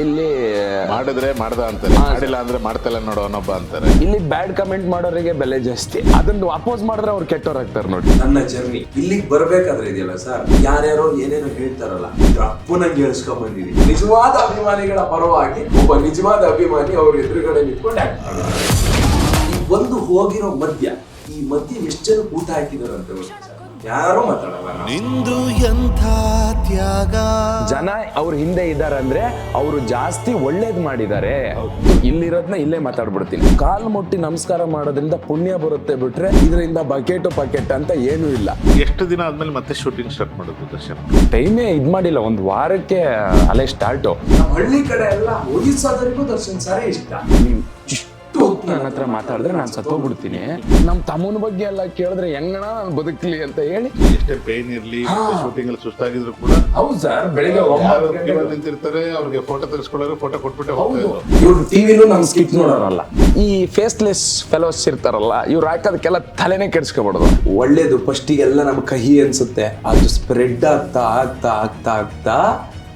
ಇಲ್ಲಿ ಮಾಡಿದ್ರೆ ಮಾಡ್ದ ಅಂತಾರೆ, ಮಾಡಿಲ್ಲ ಅಂದ್ರೆ ಮಾಡ್ತಲ್ಲ ನೋಡೋ ಅನ್ನೊಬ್ಬ ಅಂತಾರೆ. ಇಲ್ಲಿ ಬ್ಯಾಡ್ ಕಮೆಂಟ್ ಮಾಡೋರಿಗೆ ಬೆಲೆ ಜಾಸ್ತಿ, ಅದನ್ನು ಅಪೋಸ್ ಮಾಡಿದ್ರೆ ಅವ್ರು ಕೆಟ್ಟವ್ರಾಗ್ತಾರೆ ನೋಡಿ. ನನ್ನ ಜರ್ನಿ ಇಲ್ಲಿಗೆ ಬರ್ಬೇಕಾದ್ರೆ ಇದೆಯಲ್ಲ ಸರ್, ಯಾರ್ಯಾರೋ ಏನೇನೋ ಹೇಳ್ತಾರಲ್ಲ, ಇದ್ರ ಅಪ್ಪನಾಗಿ ಹೇಳ್ಸ್ಕೊಂಡ್ ಬಂದಿದ್ದೀನಿ. ನಿಜವಾದ ಅಭಿಮಾನಿಗಳ ಪರವಾಗಿ ಒಬ್ಬ ನಿಜವಾದ ಅಭಿಮಾನಿ ಅವ್ರ ಎದುರುಗಡೆ ನಿಂತ್ಕೊಂಡು ಆಕ್ಟ್ ಮಾಡಿದ್ದಾರೆ. ಈ ಒಂದು ಹೋಗಿರೋ ಮದ್ಯ, ಈ ಮದ್ಯ ಎಷ್ಟು ಜನ ಊಟ ಹಾಕಿದಾರೆ ಅಂತ ಗೊತ್ತಾ ಸರ್? ಯಾರೋ ಮಾತಾಡಲ್ಲ. ನಿಂದು ಎಂಥ ತ್ಯಾಗ. ಜನ ಅವ್ರ ಹಿಂದೆ ಇದ್ದಾರೆ ಅಂದ್ರೆ ಅವರು ಜಾಸ್ತಿ ಒಳ್ಳೇದ್ ಮಾಡಿದ್ದಾರೆ. ಇಲ್ಲಿರೋದ್ನ ಇಲ್ಲೇ ಮಾತಾಡ್ಬಿಡ್ತೀನಿ. ಕಾಲ್ ಮುಟ್ಟಿ ನಮಸ್ಕಾರ ಮಾಡೋದ್ರಿಂದ ಪುಣ್ಯ ಬರುತ್ತೆ ಬಿಟ್ರೆ ಇದರಿಂದ ಬಕೆಟ್ ಪಕೆಟ್ ಅಂತ ಏನೂ ಇಲ್ಲ. ಎಷ್ಟು ದಿನ ಆದ್ಮೇಲೆ ಮತ್ತೆ ಶೂಟಿಂಗ್ ಸ್ಟಾರ್ಟ್ ಮಾಡೋದು ದರ್ಶನ್? ಟೈಮೇ ಇದ್ ಮಾಡಿಲ್ಲ, ಒಂದು ವಾರಕ್ಕೆ ಅಲ್ಲೇ ಸ್ಟಾರ್ಟು. ನಮ್ಮ ಹಳ್ಳಿ ಕಡೆ ಎಲ್ಲ ಒರಿಸ್ಸಾದವರಿಗೂ ದರ್ಶನ್ ಸಾರೇ ಇಷ್ಟ. ನನ್ನ ಹತ್ರ ಮಾತಾಡಿದ್ರೆ ನಾನು ಸತ್ತೋಗ್ಬಿಡ್ತೀನಿ. ನಮ್ಮ ತಮ್ಮನ ಬಗ್ಗೆ ಎಲ್ಲ ಕೇಳಿದ್ರೆ ಹೆಂಗಣ ನಾನು ಬದುಕಲಿ ಅಂತ ಹೇಳಿ. ಎಷ್ಟೇ ಪೇನ್ ಇರ್ಲಿ, ಶೂಟಿಂಗ್ ಅಲ್ಲಿ ಸುಸ್ತಾಗಿದ್ರು ಕೂಡ ಹೌದು ಸರ್, ಬೆಳಿಗ್ಗೆ ನಿಂತಿರ್ತಾರೆ, ಅವ್ರಿಗೆ ಫೋಟೋ ತೆಗೆಸ್ಕೊಳ್ಳೋರು ಫೋಟೋ ಕೊಟ್ಬಿಟ್ಟೆ ಹೋಗ್ತಾರೆ. ಇವ್ರು ಟಿವಿನೂ ನಮ್ ಸ್ಕಿಟ್ ನೋಡೋರಲ್ಲ. ಈ ಫೇಸ್ಲೆಸ್ ಫೆಲೋಸ್ ಇರ್ತಾರಲ್ಲ, ಇವ್ರು ಹಾಕೋದಕ್ಕೆಲ್ಲ ತಲೆನೇ ಕೆಡ್ಸ್ಕೊಬಾರ್ದು. ಒಳ್ಳೇದು ಫಸ್ಟಿಗೆಲ್ಲ ನಮ್ಗೆ ಕಹಿ ಅನ್ಸುತ್ತೆ, ಅದು ಸ್ಪ್ರೆಡ್ ಆಗ್ತಾ ಆಗ್ತಾ ಆಗ್ತಾ ಆಗ್ತಾ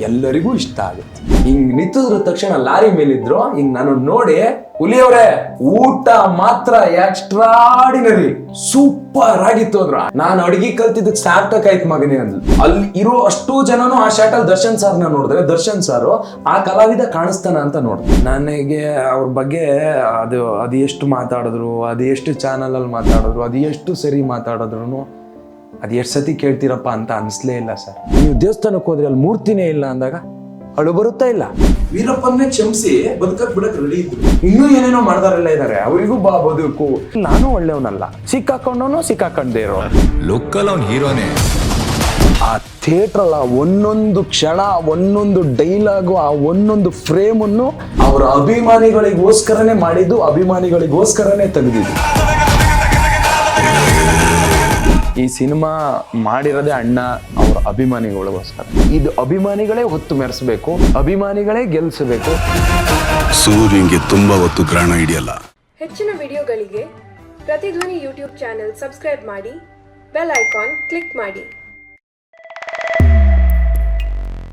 ಎಲ್ಲರಿಗೂ ಇಷ್ಟ ಆಗುತ್ತೆ. ಹಿಂಗ್ ನಿಂತಿದ್ರ ತಕ್ಷಣ ಲಾರಿ ಮೇಲಿದ್ರು ಹಿಂಗ್ ನಾನು ನೋಡಿ, ಹುಲಿಯವ್ರೆ ಊಟ ಮಾತ್ರ ಎಕ್ಸ್ಟ್ರಾಡಿನರಿ ಸೂಪರ್ ಆಗಿತ್ತು ಅಂದ್ರ. ನಾನು ಅಡಿಗೆ ಕಲ್ತಿದ್ದಕ್ಕೆ ಸಾರ್ಥಕ ಆಯ್ತು ಮಗನೇ ಅಂದ್ಲು. ಅಲ್ಲಿ ಇರೋ ಅಷ್ಟು ಜನನು ಆ ಶಾಟ್ ಅಲ್ಲಿ ದರ್ಶನ್ ಸರ್ನ ನೋಡಿದ್ರೆ, ದರ್ಶನ್ ಸರ್ ಆ ಕಲಾವಿದ ಕಾಣಿಸ್ತಾನ ಅಂತ ನೋಡಿದ್ರು. ನನಗೆ ಅವ್ರ ಬಗ್ಗೆ ಅದು ಎಷ್ಟು ಮಾತಾಡಿದ್ರು, ಅದು ಎಷ್ಟು ಚಾನಲ್ ಅಲ್ಲಿ ಮಾತಾಡಿದ್ರು, ಅದು ಎಷ್ಟು ಸರಿ ಮಾತಾಡಿದ್ರು, ಅದು ಎಷ್ಟು ಸತಿ ಕೇಳ್ತೀರಪ್ಪ ಅಂತ ಅನ್ಸ್ಲೇ ಇಲ್ಲ ಸರ್. ನೀವು ದೇವಸ್ಥಾನಕ್ಕೆ ಹೋದ್ರೆ ಅಲ್ಲಿ ಮೂರ್ತಿನೇ ಇಲ್ಲ ಅಂದಾಗ ಅಳು ಬರುತ್ತಾ ಇಲ್ಲ. ವೀರಪ್ಪನ್ನೇ ಕ್ಷಮಿಸಿ ಬದುಕಕ್ ಬಿಡಕ್ ರೆಡಿ ಇದ್ರು. ಇನ್ನೂ ಏನೇನೋ ಮಾಡ್ದಾರೆಲ್ಲ ಇದಾರೆ, ಅವರಿಗೂ ಬದುಕು. ನಾನು ಒಳ್ಳೆಯವನಲ್ಲ, ಸಿಕ್ಕಾಕೊಂಡವನು ಸಿಕ್ಕಾಕೊಂಡೇ ಇರೋ ಲೋಕಲ್ ಅವ್ನ ಹೀರೋನೇ. ಆ ಥಿಯೇಟರ್ ಅಲ್ಲ, ಒಂದೊಂದು ಕ್ಷಣ, ಒಂದೊಂದು ಡೈಲಾಗು, ಆ ಒಂದೊಂದು ಫ್ರೇಮನ್ನು ಅವರ ಅಭಿಮಾನಿಗಳಿಗೋಸ್ಕರನೇ ಮಾಡಿದ್ದು, ಅಭಿಮಾನಿಗಳಿಗೋಸ್ಕರನೇ ತೆಗೆದಿದ್ದು. ಈ ಸಿನಿಮಾ ಮಾಡಿರೋದೇ ಅಣ್ಣ ಅವ್ರ ಅಭಿಮಾನಿಗಳಿಗೋಸ್ಕರ. ಇದು ಅಭಿಮಾನಿಗಳೇ ಹೊತ್ತು ಮೆರೆಸಬೇಕು, ಅಭಿಮಾನಿಗಳೇ ಗೆಲ್ಲಿಸಬೇಕು. ಸೂರ್ಯಂಗೆ ತುಂಬಾ ಹೊತ್ತು ಗ್ರಹಣ ಹಿಡಿಯಲ್ಲ. ಹೆಚ್ಚಿನ ವಿಡಿಯೋಗಳಿಗೆ ಪ್ರತಿಧ್ವನಿ ಯೂಟ್ಯೂಬ್ ಚಾನೆಲ್ ಸಬ್ಸ್ಕ್ರೈಬ್ ಮಾಡಿ, ಬೆಲ್ ಐಕಾನ್ ಕ್ಲಿಕ್ ಮಾಡಿ.